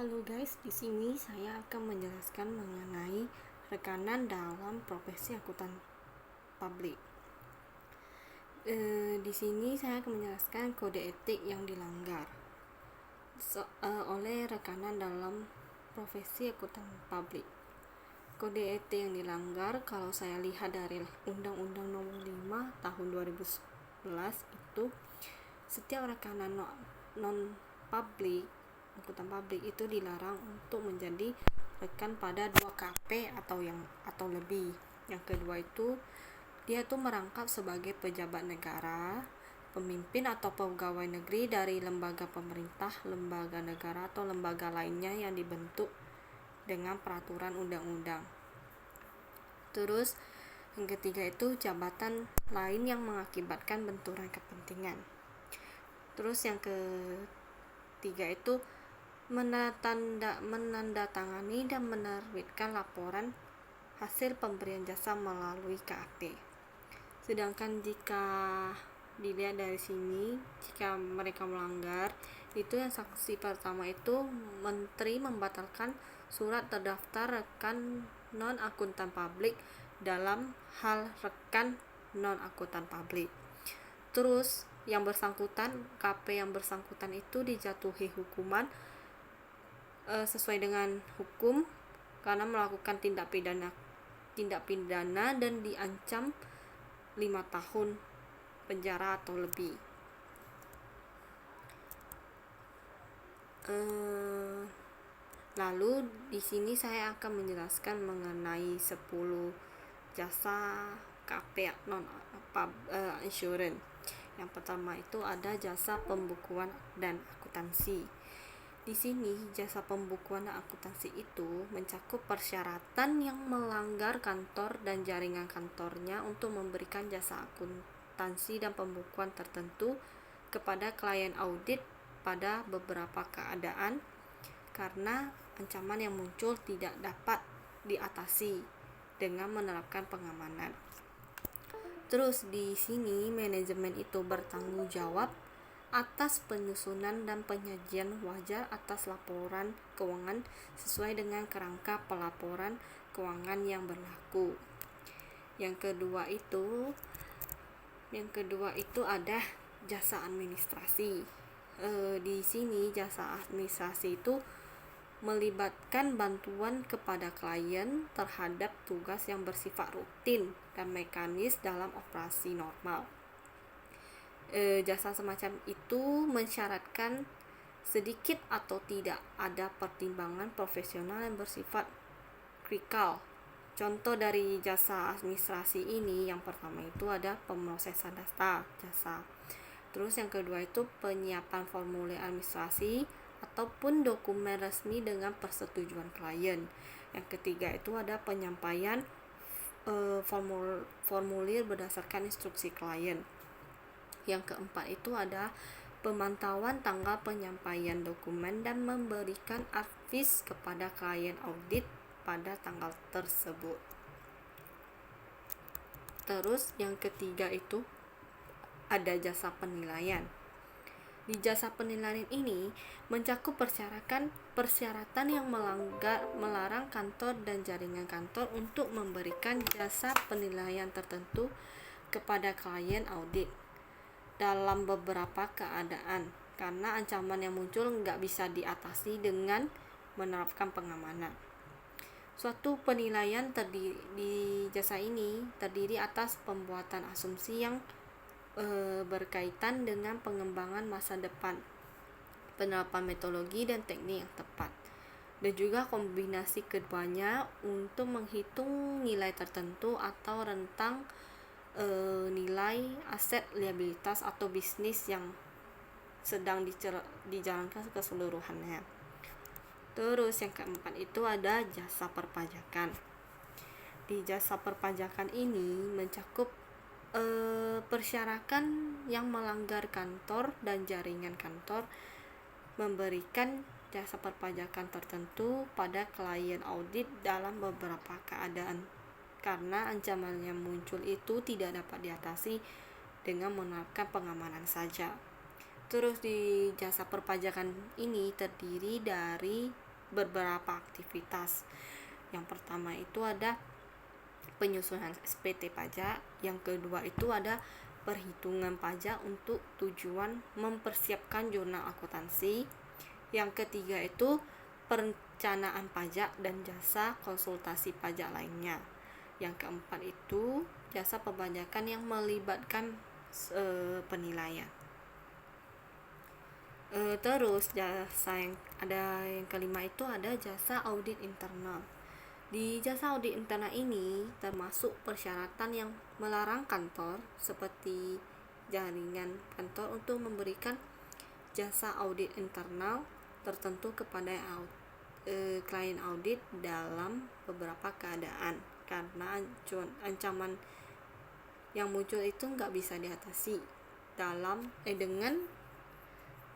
Halo guys, di sini saya akan menjelaskan mengenai rekanan dalam profesi akuntan publik. Di sini saya akan menjelaskan kode etik yang dilanggar oleh rekanan dalam profesi akuntan publik. Kode etik yang dilanggar, kalau saya lihat dari Undang-Undang Nomor 5 Tahun 2011 itu, setiap rekanan non publik akuntan publik itu dilarang untuk menjadi rekan pada 2 KP atau lebih. Yang kedua itu dia tuh merangkap sebagai pejabat negara, pemimpin atau pegawai negeri dari lembaga pemerintah, lembaga negara atau lembaga lainnya yang dibentuk dengan peraturan undang-undang. Terus yang ketiga itu jabatan lain yang mengakibatkan benturan kepentingan. Terus yang ketiga itu menandatangani dan menerbitkan laporan hasil pemberian jasa melalui KAP. Sedangkan jika dilihat dari sini, jika mereka melanggar, itu yang sanksi pertama itu menteri membatalkan surat terdaftar rekan non akuntan publik dalam hal rekan non akuntan publik. Terus yang bersangkutan, KP yang bersangkutan itu dijatuhi hukuman sesuai dengan hukum karena melakukan tindak pidana dan diancam 5 tahun penjara atau lebih. Lalu di sini saya akan menjelaskan mengenai 10 jasa KP non insurance. Yang pertama itu ada jasa pembukuan dan akuntansi. Di sini jasa pembukuan dan akuntansi itu mencakup persyaratan yang melanggar kantor dan jaringan kantornya untuk memberikan jasa akuntansi dan pembukuan tertentu kepada klien audit pada beberapa keadaan karena ancaman yang muncul tidak dapat diatasi dengan menerapkan pengamanan. Terus di sini manajemen itu bertanggung jawab atas penyusunan dan penyajian wajar atas laporan keuangan sesuai dengan kerangka pelaporan keuangan yang berlaku. Yang kedua itu ada jasa administrasi. Di sini jasa administrasi itu melibatkan bantuan kepada klien terhadap tugas yang bersifat rutin dan mekanis dalam operasi normal. Jasa semacam itu mensyaratkan sedikit atau tidak ada pertimbangan profesional yang bersifat kritikal. Contoh dari jasa administrasi ini, yang pertama itu ada pemrosesan data jasa. Terus yang kedua itu penyiapan formulir administrasi ataupun dokumen resmi dengan persetujuan klien. Yang ketiga itu ada penyampaian formulir berdasarkan instruksi klien. Yang keempat itu ada pemantauan tanggal penyampaian dokumen dan memberikan advis kepada klien audit pada tanggal tersebut. Terus yang ketiga itu ada jasa penilaian. Di jasa penilaian ini mencakup persyaratan yang melarang kantor dan jaringan kantor untuk memberikan jasa penilaian tertentu kepada klien audit dalam beberapa keadaan karena ancaman yang muncul nggak bisa diatasi dengan menerapkan pengamanan. Suatu penilaian di jasa ini terdiri atas pembuatan asumsi yang berkaitan dengan pengembangan masa depan, penerapan metodologi dan teknik yang tepat, dan juga kombinasi keduanya untuk menghitung nilai tertentu atau rentang nilai aset liabilitas atau bisnis yang sedang dijalankan keseluruhannya. Terus yang keempat itu ada jasa perpajakan. Di jasa perpajakan ini mencakup persyaratan yang melanggar kantor dan jaringan kantor memberikan jasa perpajakan tertentu pada klien audit dalam beberapa keadaan karena ancaman yang muncul itu tidak dapat diatasi dengan menerapkan pengamanan saja. Terus di jasa perpajakan ini terdiri dari beberapa aktivitas. Yang pertama itu ada penyusunan SPT pajak, yang kedua itu ada perhitungan pajak untuk tujuan mempersiapkan jurnal akuntansi, yang ketiga itu perencanaan pajak dan jasa konsultasi pajak lainnya, yang keempat itu jasa perpajakan yang melibatkan penilaian. Terus yang kelima itu ada jasa audit internal. Di jasa audit internal ini termasuk persyaratan yang melarang kantor seperti jaringan kantor untuk memberikan jasa audit internal tertentu kepada klien audit dalam beberapa keadaan, karena ancaman yang muncul itu nggak bisa diatasi dengan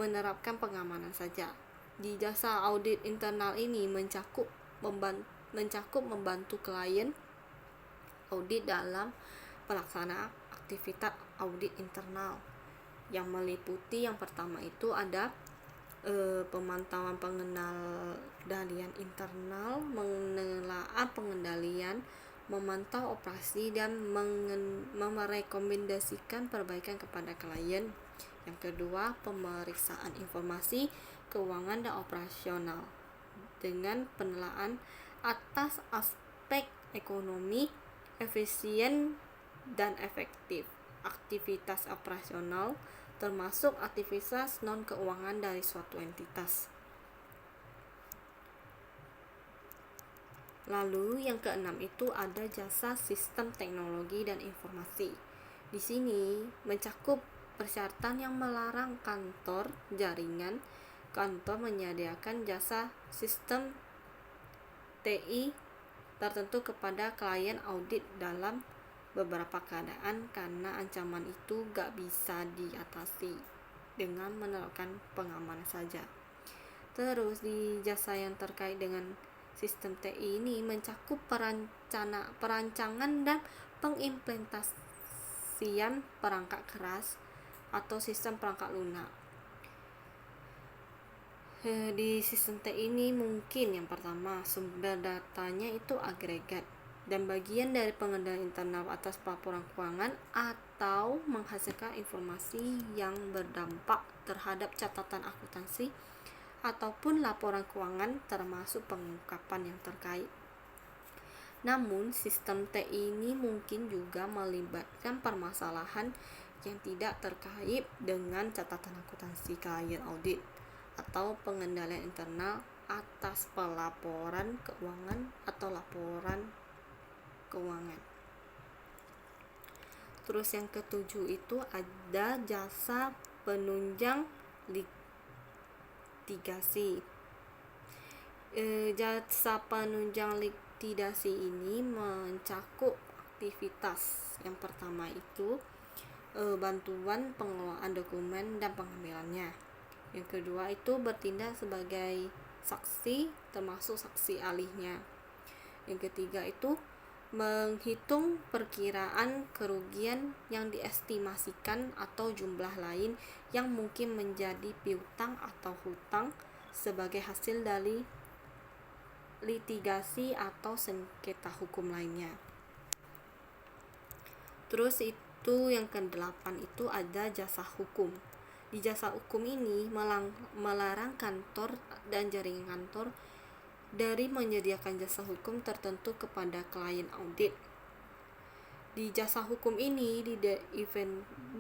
menerapkan pengamanan saja. Di jasa audit internal ini mencakup membantu klien audit dalam pelaksanaan aktivitas audit internal, yang meliputi yang pertama itu ada pemantauan pengendalian internal, menelaah pengendalian, memantau operasi, dan merekomendasikan perbaikan kepada klien. Yang kedua, pemeriksaan informasi keuangan dan operasional dengan penilaian atas aspek ekonomi, efisien dan efektif aktivitas operasional, termasuk aktivitas non keuangan dari suatu entitas. Lalu yang keenam itu ada jasa sistem teknologi dan informasi. Di sini mencakup persyaratan yang melarang jaringan kantor menyediakan jasa sistem TI tertentu kepada klien audit dalam beberapa keadaan, karena ancaman itu gak bisa diatasi dengan menerapkan pengamanan saja. Terus di jasa yang terkait dengan sistem TI ini mencakup perancangan dan pengimplementasian perangkat keras atau sistem perangkat lunak. Di sistem TI ini mungkin yang pertama sumber datanya itu agregat dan bagian dari pengendalian internal atas pelaporan keuangan, atau menghasilkan informasi yang berdampak terhadap catatan akuntansi ataupun laporan keuangan, termasuk pengungkapan yang terkait. Namun sistem TI ini mungkin juga melibatkan permasalahan yang tidak terkait dengan catatan akuntansi klien audit atau pengendalian internal atas pelaporan keuangan atau laporan keuangan. Terus yang ketujuh itu ada jasa penunjang litigasi. Jasa penunjang litigasi ini mencakup aktivitas yang pertama itu bantuan pengelolaan dokumen dan pengambilannya. Yang kedua itu bertindak sebagai saksi, termasuk saksi alihnya. Yang ketiga itu menghitung perkiraan kerugian yang diestimasikan atau jumlah lain yang mungkin menjadi piutang atau hutang sebagai hasil dari litigasi atau sengketa hukum lainnya. Terus itu yang ke-8 itu ada jasa hukum. Di jasa hukum ini melarang kantor dan jaringan kantor dari menyediakan jasa hukum tertentu kepada klien audit. Di jasa hukum ini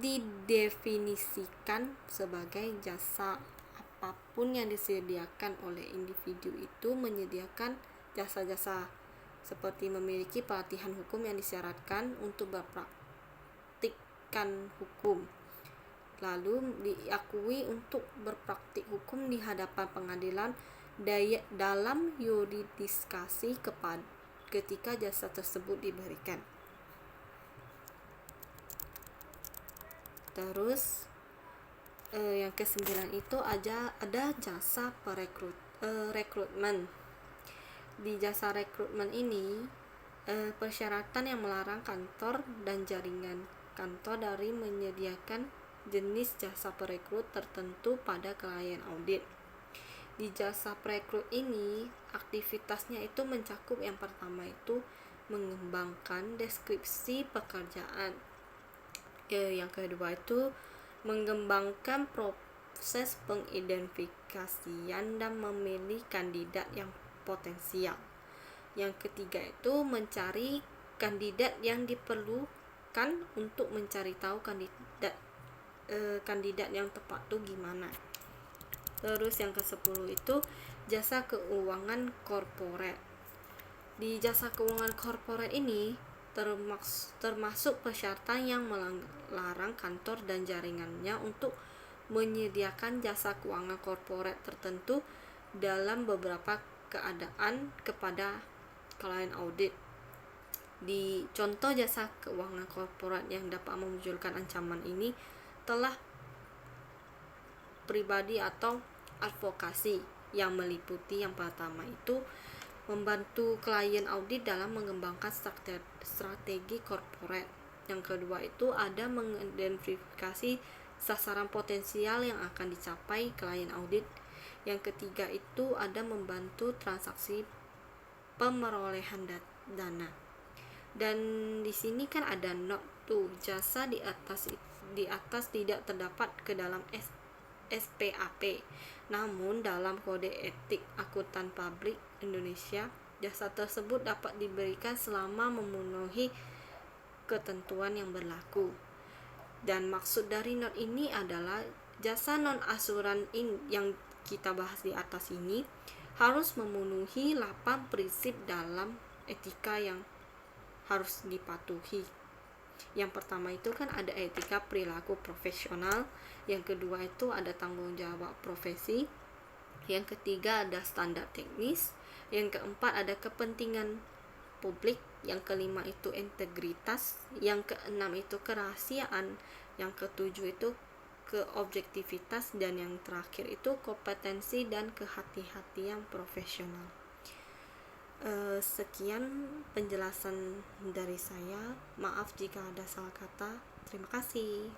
didefinisikan sebagai jasa apapun yang disediakan oleh individu itu menyediakan jasa-jasa seperti memiliki pelatihan hukum yang disyaratkan untuk berpraktikkan hukum, lalu diakui untuk berpraktik hukum di hadapan pengadilan dalam yurisdiksi ketika jasa tersebut diberikan. Terus yang ke-9 itu ada jasa rekrutmen. Di jasa rekrutmen ini persyaratan yang melarang kantor dan jaringan kantor dari menyediakan jenis jasa perekrut tertentu pada klien audit. Di jasa perekrut ini, aktivitasnya itu mencakup yang pertama itu mengembangkan deskripsi pekerjaan. Yang kedua itu mengembangkan proses pengidentifikasian dan memilih kandidat yang potensial. Yang ketiga itu mencari kandidat yang diperlukan untuk mencari tahu kandidat yang tepat tuh gimana. Terus yang ke-10 itu jasa keuangan korporat. Di jasa keuangan korporat ini termasuk persyaratan yang melarang kantor dan jaringannya untuk menyediakan jasa keuangan korporat tertentu dalam beberapa keadaan kepada klien audit. Di contoh jasa keuangan korporat yang dapat memunculkan ancaman ini telah pribadi atau advokasi, yang meliputi yang pertama itu membantu klien audit dalam mengembangkan strategi korporat. Yang kedua itu ada mengidentifikasi sasaran potensial yang akan dicapai klien audit. Yang ketiga itu ada membantu transaksi pemerolehan dana. Dan di sini kan ada note tuh, jasa di atas tidak terdapat ke dalam SPAP. Namun dalam Kode Etik Akuntan Publik Indonesia, jasa tersebut dapat diberikan selama memenuhi ketentuan yang berlaku. Dan maksud dari not ini adalah jasa non-asuran yang kita bahas di atas ini harus memenuhi 8 prinsip dalam etika yang harus dipatuhi. Yang pertama itu kan ada etika perilaku profesional, yang kedua itu ada tanggung jawab profesi, yang ketiga ada standar teknis, yang keempat ada kepentingan publik, yang kelima itu integritas, yang keenam itu kerahasiaan, yang ketujuh itu keobjektivitas, dan yang terakhir itu kompetensi dan kehati-hatian profesional. Sekian penjelasan dari saya. Maaf jika ada salah kata. Terima kasih.